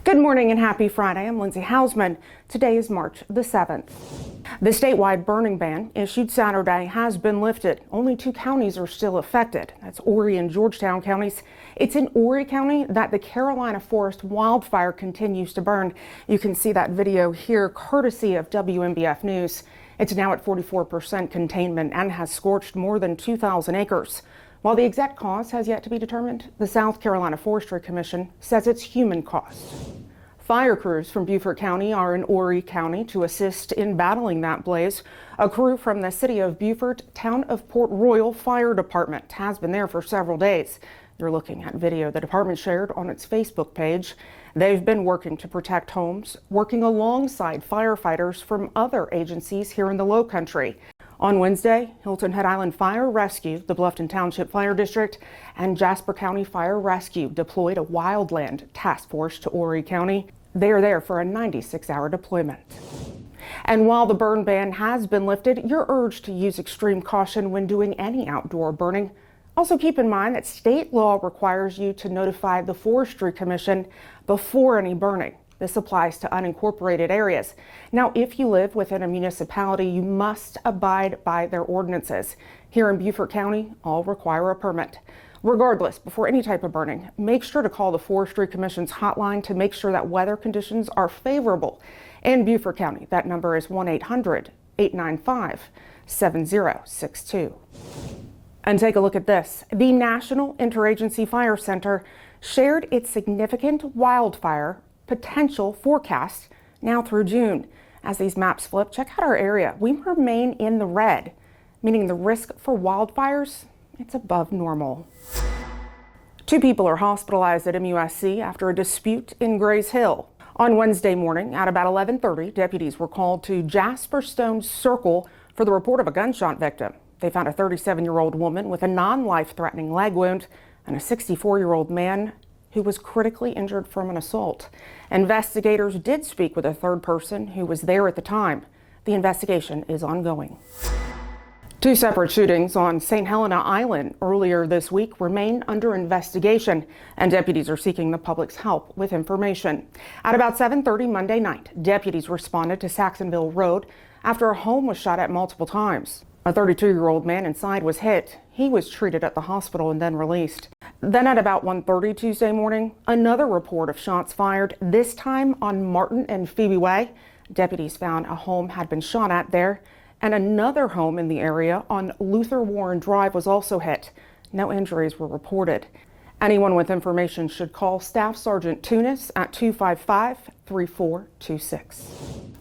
Good morning and happy Friday. I'm Lindsay.Housaman. Today is March the 7th. The statewide burning ban issued Saturday has been lifted. Only 2 counties are still affected. That's Horry and Georgetown counties. It's in Horry County that the Carolina forest wildfire continues to burn. You can see that video here courtesy of WMBF News. It's now at 44% containment and has scorched more than 2,000 acres. While the exact cause has yet to be determined, the South Carolina Forestry Commission says it's human caused. Fire crews from Beaufort County are in Horry County to assist in battling that blaze. A crew from the city of Beaufort, town of Port Royal Fire Department has been there for several days. You're looking at video the department shared on its Facebook page. They've been working to protect homes, working alongside firefighters from other agencies here in the Lowcountry. On Wednesday, Hilton Head Island Fire Rescue, the Bluffton Township Fire District, and Jasper County Fire Rescue deployed a wildland task force to Horry County. They are there for a 96-hour deployment. And while the burn ban has been lifted, you're urged to use extreme caution when doing any outdoor burning. Also keep in mind that state law requires you to notify the Forestry Commission before any burning. This applies to unincorporated areas. Now, if you live within a municipality, you must abide by their ordinances. Here in Beaufort County, all require a permit. Regardless, before any type of burning, make sure to call the Forestry Commission's hotline to make sure that weather conditions are favorable. In Beaufort County, that number is 1-800-895-7062. And take a look at this. The National Interagency Fire Center shared its significant wildfire potential forecast now through June. As these maps flip, check out our area. We remain in the red, meaning the risk for wildfires, it's above normal. 2 people are hospitalized at MUSC after a dispute in Grays Hill. On Wednesday morning at about 11:30, deputies were called to Jasper Stone Circle for the report of a gunshot victim. They found a 37-year-old woman with a non-life-threatening leg wound and a 64-year-old man who was critically injured from an assault. Investigators did speak with a third person who was there at the time. The investigation is ongoing. 2 separate shootings on St. Helena Island earlier this week remain under investigation, and deputies are seeking the public's help with information. At about 7:30 Monday night, deputies responded to Saxonville Road after a home was shot at multiple times. A 32-year-old man inside was hit. He was treated at the hospital and then released. Then at about 1:30 Tuesday morning, another report of shots fired, this time on Martin and Phoebe Way. Deputies found a home had been shot at there, and another home in the area on Luther Warren Drive was also hit. No injuries were reported. Anyone with information should call Staff Sergeant Tunis at 255-3426.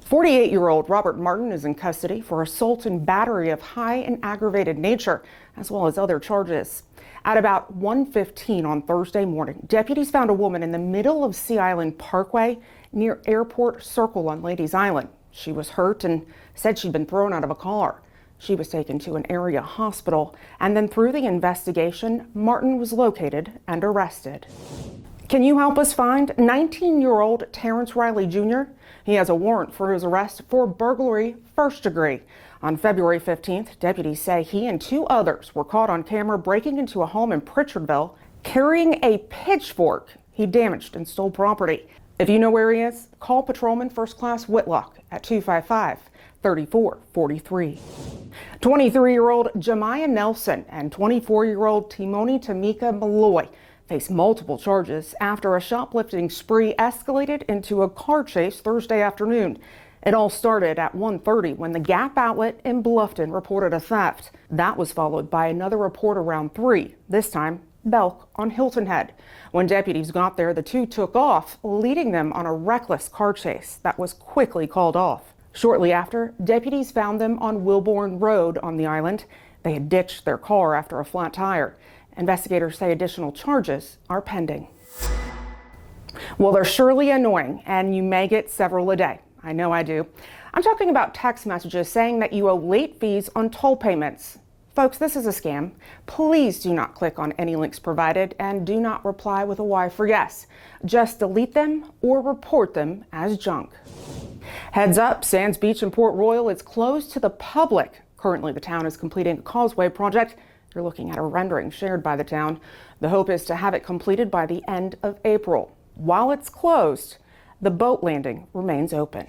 48-year-old Robert Martin is in custody for assault and battery of high and aggravated nature, as well as other charges. At about 1:15 on Thursday morning, deputies found a woman in the middle of Sea Island Parkway near Airport Circle on Ladies Island. She was hurt and said she'd been thrown out of a car. She was taken to an area hospital, and then through the investigation, Martin was located and arrested. Can you help us find 19-year-old Terrence Riley Jr.? He has a warrant for his arrest for burglary first degree. On February 15th, deputies say he and 2 others were caught on camera breaking into a home in Pritchardville, carrying a pitchfork. He damaged and stole property. If you know where he is, call Patrolman First Class Whitlock at 255-3443. 23-year-old Jemiah Nelson and 24-year-old Timoni Tamika Malloy face multiple charges after a shoplifting spree escalated into a car chase Thursday afternoon. It all started at 1:30 when the Gap outlet in Bluffton reported a theft. That was followed by another report around 3, this time Belk on Hilton Head. When deputies got there, the 2 took off, leading them on a reckless car chase that was quickly called off. Shortly after, deputies found them on Wilbourn Road on the island. They had ditched their car after a flat tire. Investigators say additional charges are pending. Well, they're surely annoying, and you may get several a day. I know I do. I'm talking about text messages saying that you owe late fees on toll payments. Folks, this is a scam. Please do not click on any links provided and do not reply with a Y for yes. Just delete them or report them as junk. Heads up, Sands Beach in Port Royal is closed to the public. Currently, the town is completing a causeway project. You're looking at a rendering shared by the town. The hope is to have it completed by the end of April. While it's closed, the boat landing remains open.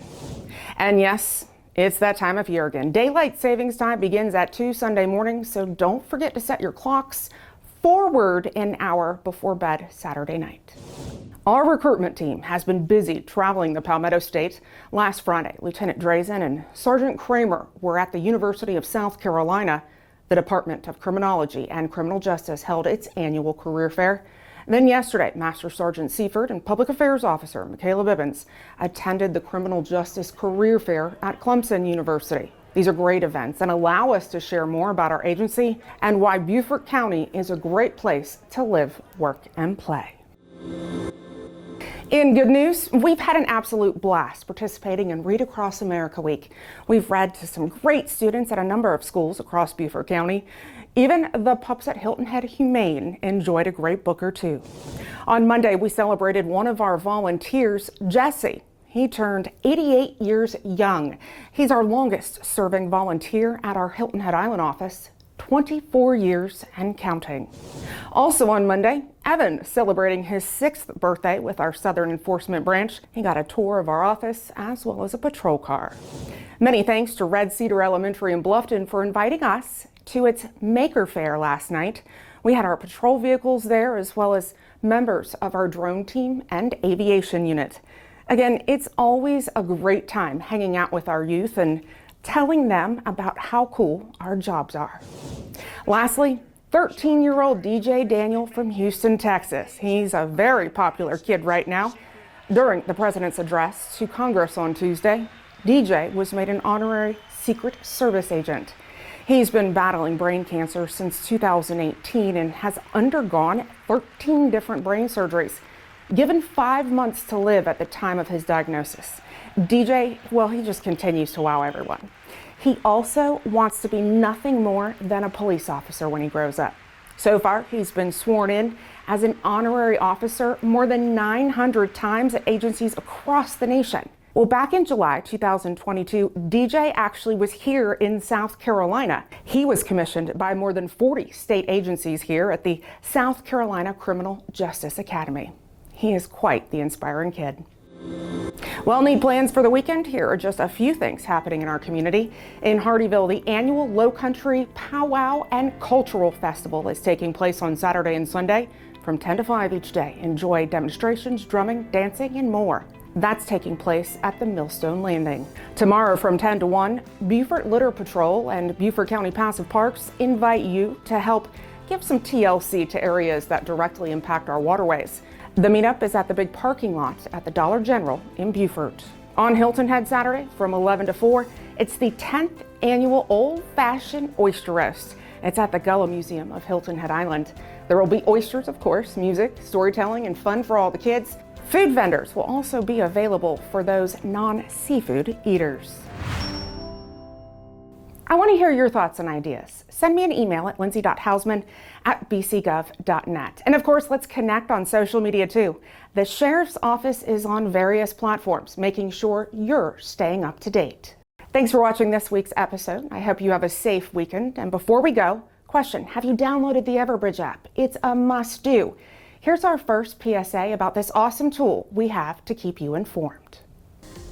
And yes, it's that time of year again. Daylight savings time begins at 2 Sunday mornings, so don't forget to set your clocks forward an hour before bed Saturday night. Our recruitment team has been busy traveling the Palmetto State. Last Friday, Lieutenant Drazen and Sergeant Kramer were at the University of South Carolina. The Department of Criminology and Criminal Justice held its annual career fair. Then yesterday, Master Sergeant Seaford and Public Affairs Officer Michaela Bibbins attended the Criminal Justice Career Fair at Clemson University. These are great events and allow us to share more about our agency and why Beaufort County is a great place to live, work, and play. In good news, we've had an absolute blast participating in Read Across America Week. We've read to some great students at a number of schools across Beaufort County. Even the pups at Hilton Head Humane enjoyed a great book or two. On Monday, we celebrated one of our volunteers, Jesse. He turned 88 years young. He's our longest serving volunteer at our Hilton Head Island office, 24 years and counting. Also on Monday, Evan celebrating his 6th birthday with our Southern Enforcement Branch. He got a tour of our office as well as a patrol car. Many thanks to Red Cedar Elementary in Bluffton for inviting us to its Maker Faire last night. We had our patrol vehicles there as well as members of our drone team and aviation unit. Again, it's always a great time hanging out with our youth and telling them about how cool our jobs are. Lastly, 13-year-old DJ Daniel from Houston, Texas. He's a very popular kid right now. During the president's address to Congress on Tuesday, DJ was made an honorary Secret Service agent. He's been battling brain cancer since 2018 and has undergone 13 different brain surgeries. Given 5 months to live at the time of his diagnosis, DJ, well, he just continues to wow everyone. He also wants to be nothing more than a police officer when he grows up. So far, he's been sworn in as an honorary officer more than 900 times at agencies across the nation. Well, back in July 2022, DJ actually was here in South Carolina. He was commissioned by more than 40 state agencies here at the South Carolina Criminal Justice Academy. He is quite the inspiring kid. Well, need plans for the weekend? Here are just a few things happening in our community. In Hardyville, the annual Lowcountry Powwow and Cultural Festival is taking place on Saturday and Sunday from 10 to 5 each day. Enjoy demonstrations, drumming, dancing, and more. That's taking place at the Millstone Landing. Tomorrow from 10 to 1, Beaufort Litter Patrol and Beaufort County Passive Parks invite you to help give some TLC to areas that directly impact our waterways. The meetup is at the big parking lot at the Dollar General in Beaufort. On Hilton Head Saturday from 11 to 4, it's the 10th annual Old-Fashioned Oyster Roast. It's at the Gullah Museum of Hilton Head Island. There will be oysters, of course, music, storytelling, and fun for all the kids. Food vendors will also be available for those non-seafood eaters. I want to hear your thoughts and ideas. Send me an email at lindsay.housaman@bcgov.net. And of course, let's connect on social media too. The Sheriff's Office is on various platforms, making sure you're staying up to date. Thanks for watching this week's episode. I hope you have a safe weekend. And before we go, question, have you downloaded the Everbridge app? It's a must-do. Here's our first PSA about this awesome tool we have to keep you informed.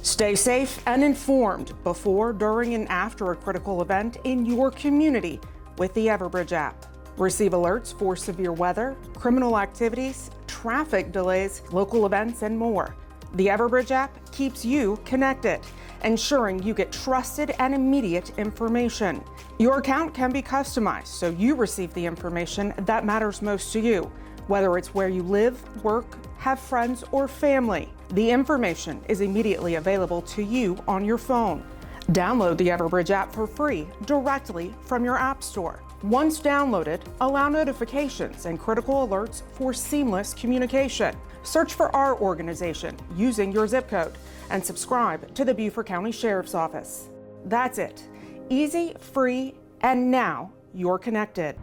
Stay safe and informed before, during, and after a critical event in your community with the Everbridge app. Receive alerts for severe weather, criminal activities, traffic delays, local events, and more. The Everbridge app keeps you connected, ensuring you get trusted and immediate information. Your account can be customized so you receive the information that matters most to you, whether it's where you live, work, have friends, or family. The information is immediately available to you on your phone. Download the Everbridge app for free directly from your app store. Once downloaded, allow notifications and critical alerts for seamless communication. Search for our organization using your zip code and subscribe to the Beaufort County Sheriff's Office. That's it. Easy, free, and now you're connected.